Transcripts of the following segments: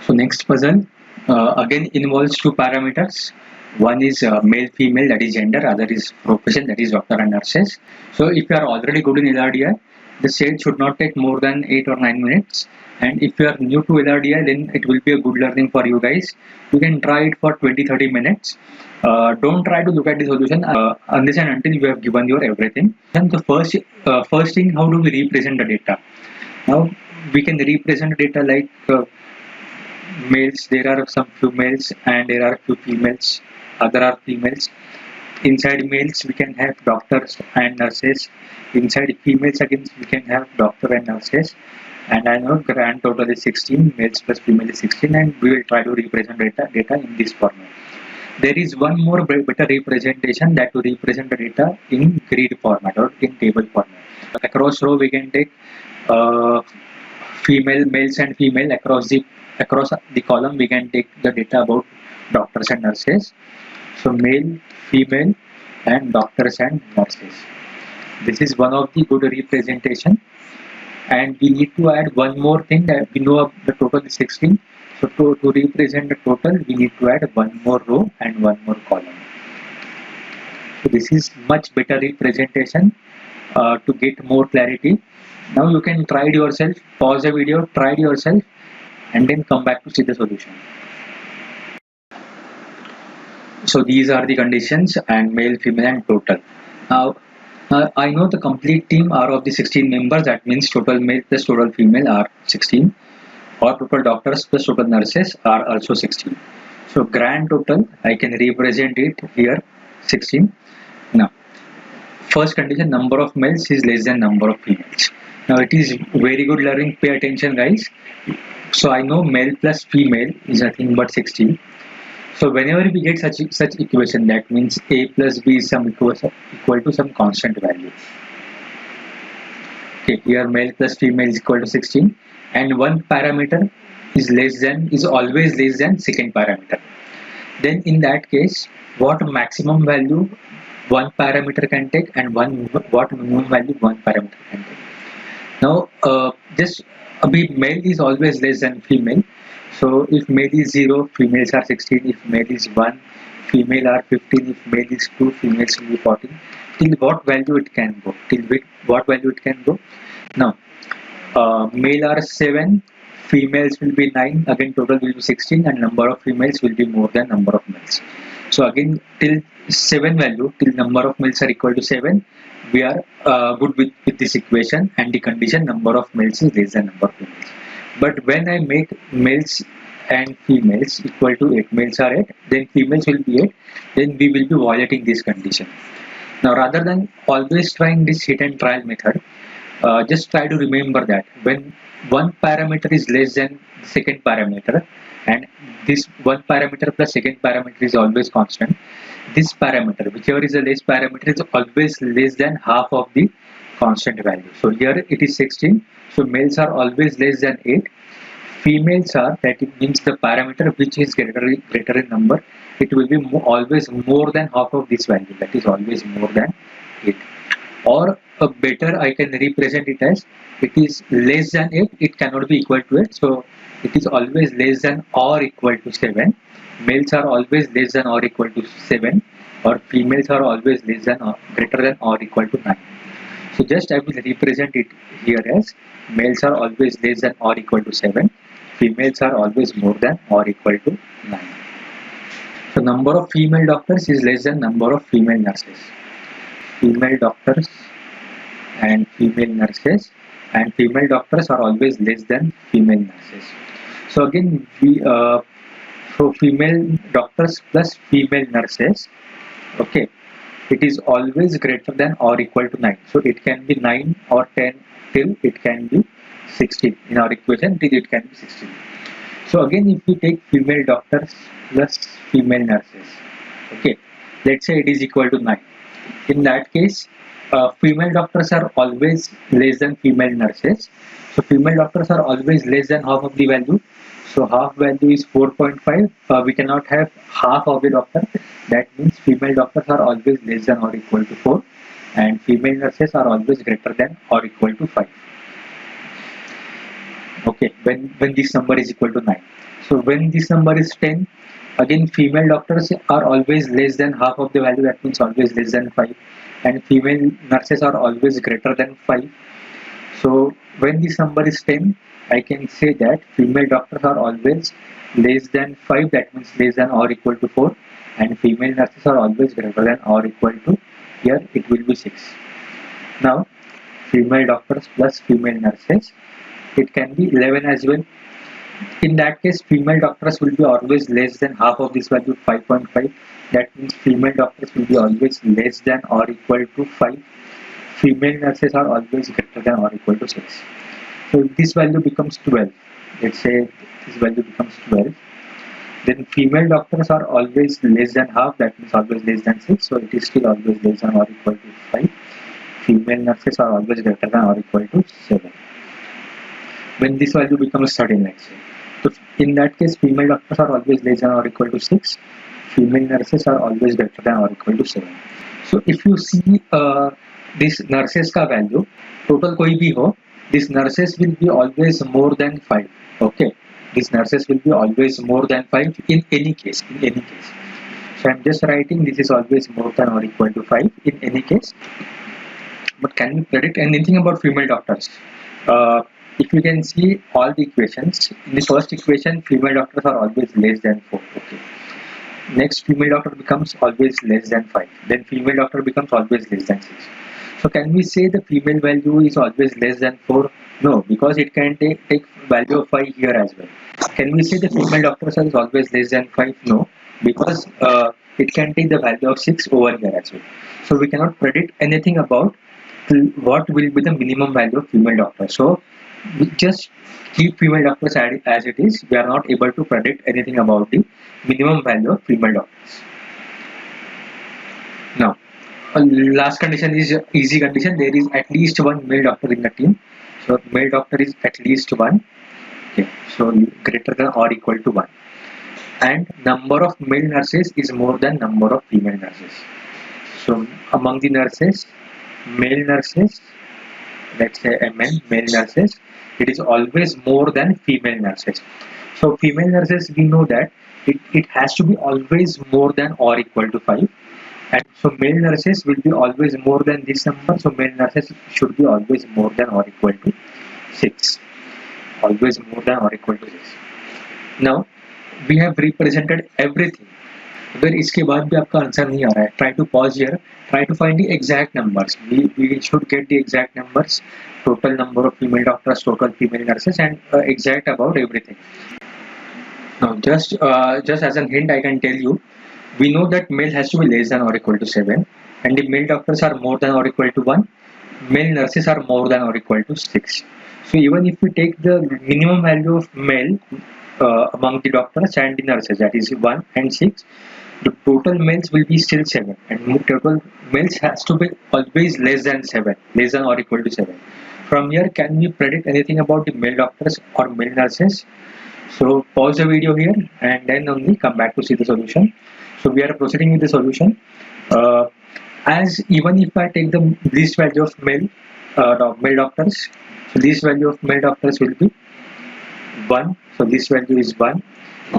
So next puzzle again involves two parameters. One is male female, that is gender, other is profession, that is doctor and nurses. So if you are already good in LRDI, the set should not take more than 8 or 9 minutes. And if you are new to LRDI, then it will be a good learning for you guys. You can try it for 20-30 minutes. Don't try to look at the solution unless and until you have given your everything. And the first thing, how do we represent the data? Now we can represent data like males. There are some few males and there are few females. Other are females. Inside males we can have doctors and nurses. Inside females again we can have doctor and nurses. And I know grand total is 16, males plus female is 16, and we will try to represent data in this format. There is one more better representation, that to represent the data in grid format or in table format. Across row we can take female, males and female. Across the column we can take the data about doctors and nurses. So male, female and doctors and nurses. This is one of the good representation. And we need to add one more thing, that we know the total is 16. So to represent the total, we need to add one more row and one more column. So this is much better representation to get more clarity. Now you can try it yourself, pause the video, try it yourself, and then come back to see the solution. So these are the conditions, and male, female and total. Now I know the complete team are of the 16 members. That means total male plus total female are 16, or total doctors plus total nurses are also 16. So grand total, I can represent it here 16. Now first condition, number of males is less than number of females. Now it is very good learning, pay attention guys. So I know male plus female is nothing but 16. So whenever we get such equation, that means a plus b is some equal to some constant value. Okay, here male plus female is equal to 16, and one parameter is always less than second parameter. Then in that case, what maximum value one parameter can take and what minimum value one parameter can take. Now just male is always less than female. So if male is 0, females are 16. If male is 1, female are 15. If male is 2, females will be 14. Till what value it can go? What value it can go? Now male are 7, females will be 9. Again total will be 16, and number of females will be more than number of males. So again till 7 value, till number of males are equal to 7, we are good with this equation, and the condition number of males is less than number of females. But when I make males and females equal to 8, males are 8, then females will be 8, then we will be violating this condition. Now rather than always trying this hit and trial method, just try to remember that when one parameter is less than the second parameter, and this one parameter plus second parameter is always constant, this parameter, whichever is the less parameter, is always less than half of the constant value. So here it is 16, so males are always less than 8. Females are, that it means the parameter which is greater in number, it will be always more than half of this value, that is always more than 8. Or better, I can represent it as, it is less than 8, it cannot be equal to 8, so it is always less than or equal to 7. Males are always less than or equal to 7, or females are always less than or greater than or equal to 9. So just I will represent it here as males are always less than or equal to 7, females are always more than or equal to 9. So number of female doctors is less than number of female nurses. Female doctors and female nurses, and female doctors are always less than female nurses. So again so female doctors plus female nurses, okay, it is always greater than or equal to 9. So it can be 9 or 10 till it can be 16. In our equation, till it can be 16. So again, if we take female doctors plus female nurses, okay, let's say it is equal to 9. In that case, female doctors are always less than female nurses. So female doctors are always less than half of the value. So half value is 4.5. We cannot have half of the doctor. That means female doctors are always less than or equal to 4, and female nurses are always greater than or equal to 5. Okay, when this number is equal to 9. So when this number is 10, again female doctors are always less than half of the value, that means always less than 5, and female nurses are always greater than 5. So when this number is 10, I can say that female doctors are always less than 5, that means less than or equal to 4, and female nurses are always greater than or equal to, here it will be 6. Now female doctors plus female nurses, it can be 11 as well. In that case, female doctors will be always less than half of this value, 5.5. That means female doctors will be always less than or equal to 5. Female nurses are always greater than or equal to 6. So if this value becomes 12, let's say this value becomes 12, then female doctors are always less than half, that means always less than 6. So it is still always less than or equal to 5. Female nurses are always greater than or equal to 7. When this value becomes 13, let's say. So in that case, female doctors are always less than or equal to 6. Female nurses are always greater than or equal to 7. So if you see this nurses ka value, total koi bhi ho, this nurses will be always more than 5. Okay, these nurses will be always more than 5 in any case. So I'm just writing this is always more than or equal to 5 in any case. But can we predict anything about female doctors? If you can see all the equations, in the first equation, female doctors are always less than 4. Okay. Next, female doctor becomes always less than 5. Then female doctor becomes always less than 6. So can we say the female value is always less than 4? No, because it can take value of 5 here as well. Can we say the female doctor is always less than 5? No, because it can take the value of 6 over here as well. So we cannot predict anything about what will be the minimum value of female doctor. So we just keep female doctors as it is. We are not able to predict anything about the minimum value of female doctors. Now, last condition is easy condition. There is at least one male doctor in the team. So male doctor is at least one. Okay, so greater than or equal to 1. And number of male nurses is more than number of female nurses. So among the nurses, male nurses, let's say MN, male nurses, it is always more than female nurses. So female nurses, we know that it has to be always more than or equal to 5. And so male nurses will be always more than this number. So male nurses should be always more than or equal to 6. Always more than or equal to 6. Now we have represented everything. अगर इसके बाद भी आपका answer नहीं आ रहा है, try to pause here, try to find the exact numbers. We should get the exact numbers, total number of female doctors, total female nurses, and exact about everything. Now just as a hint, I can tell you, we know that male has to be less than or equal to 7, and the male doctors are more than or equal to 1, male nurses are more than or equal to 6. So even if we take the minimum value of male among the doctors and the nurses, that is 1 and 6, the total males will be still 7, and total males has to be always less than 7, less than or equal to 7. From here, can we predict anything about the male doctors or male nurses? So pause the video here and then only come back to see the solution. So we are proceeding with the solution. As even if I take the least value of male doctors, so least value of male doctors will be 1. So this value is 1.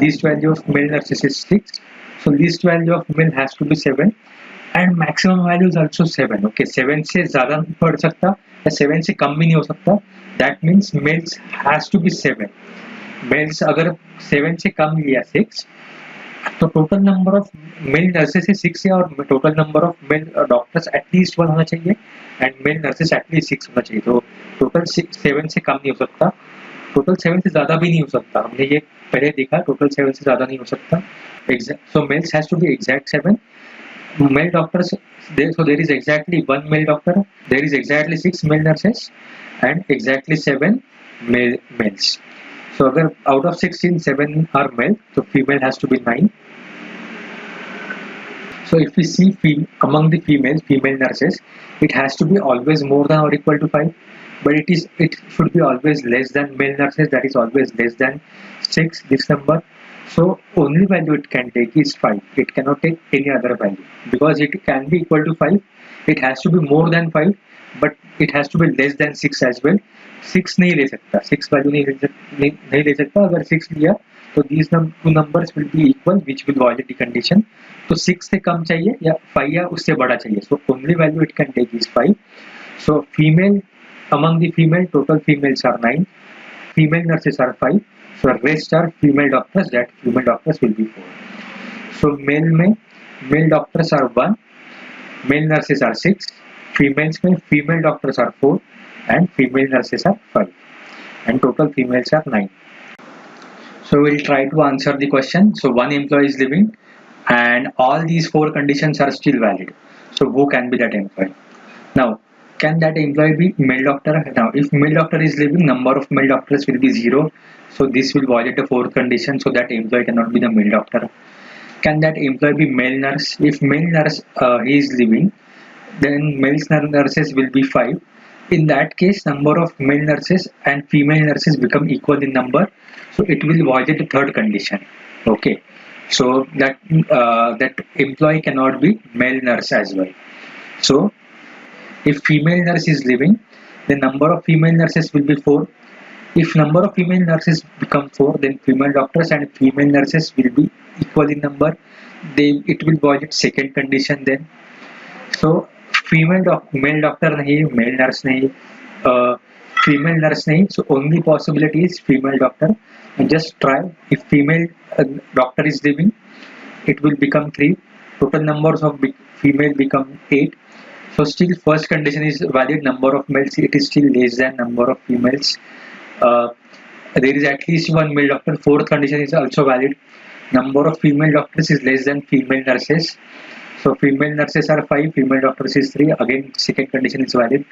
Least value of male nurses is 6. So least value of male has to be 7, and maximum value is also 7. Okay, 7 से ज़्यादा नहीं पढ़ सकता या 7 से कम भी नहीं हो सकता. That means males has to be 7. Males अगर 7 से कम लिया 6, तो total number of male nurses है 6 है, और total number of male doctors at least 1 होना चाहिए, and male nurses at least 6 होना चाहिए. तो total 7 से कम नहीं हो सकता, total 7 से ज़्यादा भी नहीं हो सकता. हमने ये पहले देखा, total 7 से ज़्यादा नहीं हो सकता. So males has to be exact 7. Male doctors, so there is exactly 1 male doctor, there is exactly 6 male nurses, and exactly 7 males. So अगर out of 16, 7 are male, so female has to be 9. So if we see among the female nurses, it has to be always more than or equal to 5, but it should be always less than male nurses, that is always less than 6, this number. So only value it can take is 5. It cannot take any other value, because it can be equal to 5. It has to be more than 5, but it has to be less than 6 as well. 6 नहीं ले सकता, 6 value नहीं ले सकता. अगर 6 लिया तो these two numbers will be equal, which will violate the condition. तो 6 से कम चाहिए या 5 या उससे बड़ा चाहिए. So only value it can take is 5. So female, among the female, total females are 9. Female nurses are 5. So rest are female doctors, that female doctors will be 4. So male doctors are 1, male nurses are 6, females में female doctors are 4 and female nurses are 5, and total females are 9. So we'll try to answer the question. So one employee is living and all these 4 conditions are still valid. So who can be that employee? Now, can that employee be male doctor? Now, if male doctor is living, number of male doctors will be 0. So this will violate the 4th condition. So that employee cannot be the male doctor. Can that employee be male nurse? If male nurse he is living, then male nurses will be 5. In that case, number of male nurses and female nurses become equal in number. So it will violate the 3rd condition. Okay. So that that employee cannot be male nurse as well. So if female nurse is living, the number of female nurses will be 4. If number of female nurses become 4, then female doctors and female nurses will be equal in number. It will violate 2nd condition then. So male doctor nahi, male nurse nahi, female nurse nahi. So only possibility is female doctor. And just try. If female doctor is living, it will become 3. Total numbers of female become 8. So still first condition is valid, number of males it is still less than number of females. There is at least 1 male doctor. 4th condition is also valid. Number of female doctors is less than female nurses. So female nurses are 5, female doctors is 3. Again 2nd condition is valid.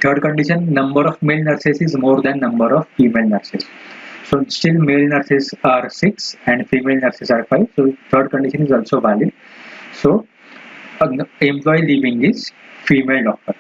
3rd condition, number of male nurses is more than number of female nurses. So still male nurses are 6 and female nurses are 5. So 3rd condition is also valid. So employee leaving is female doctor.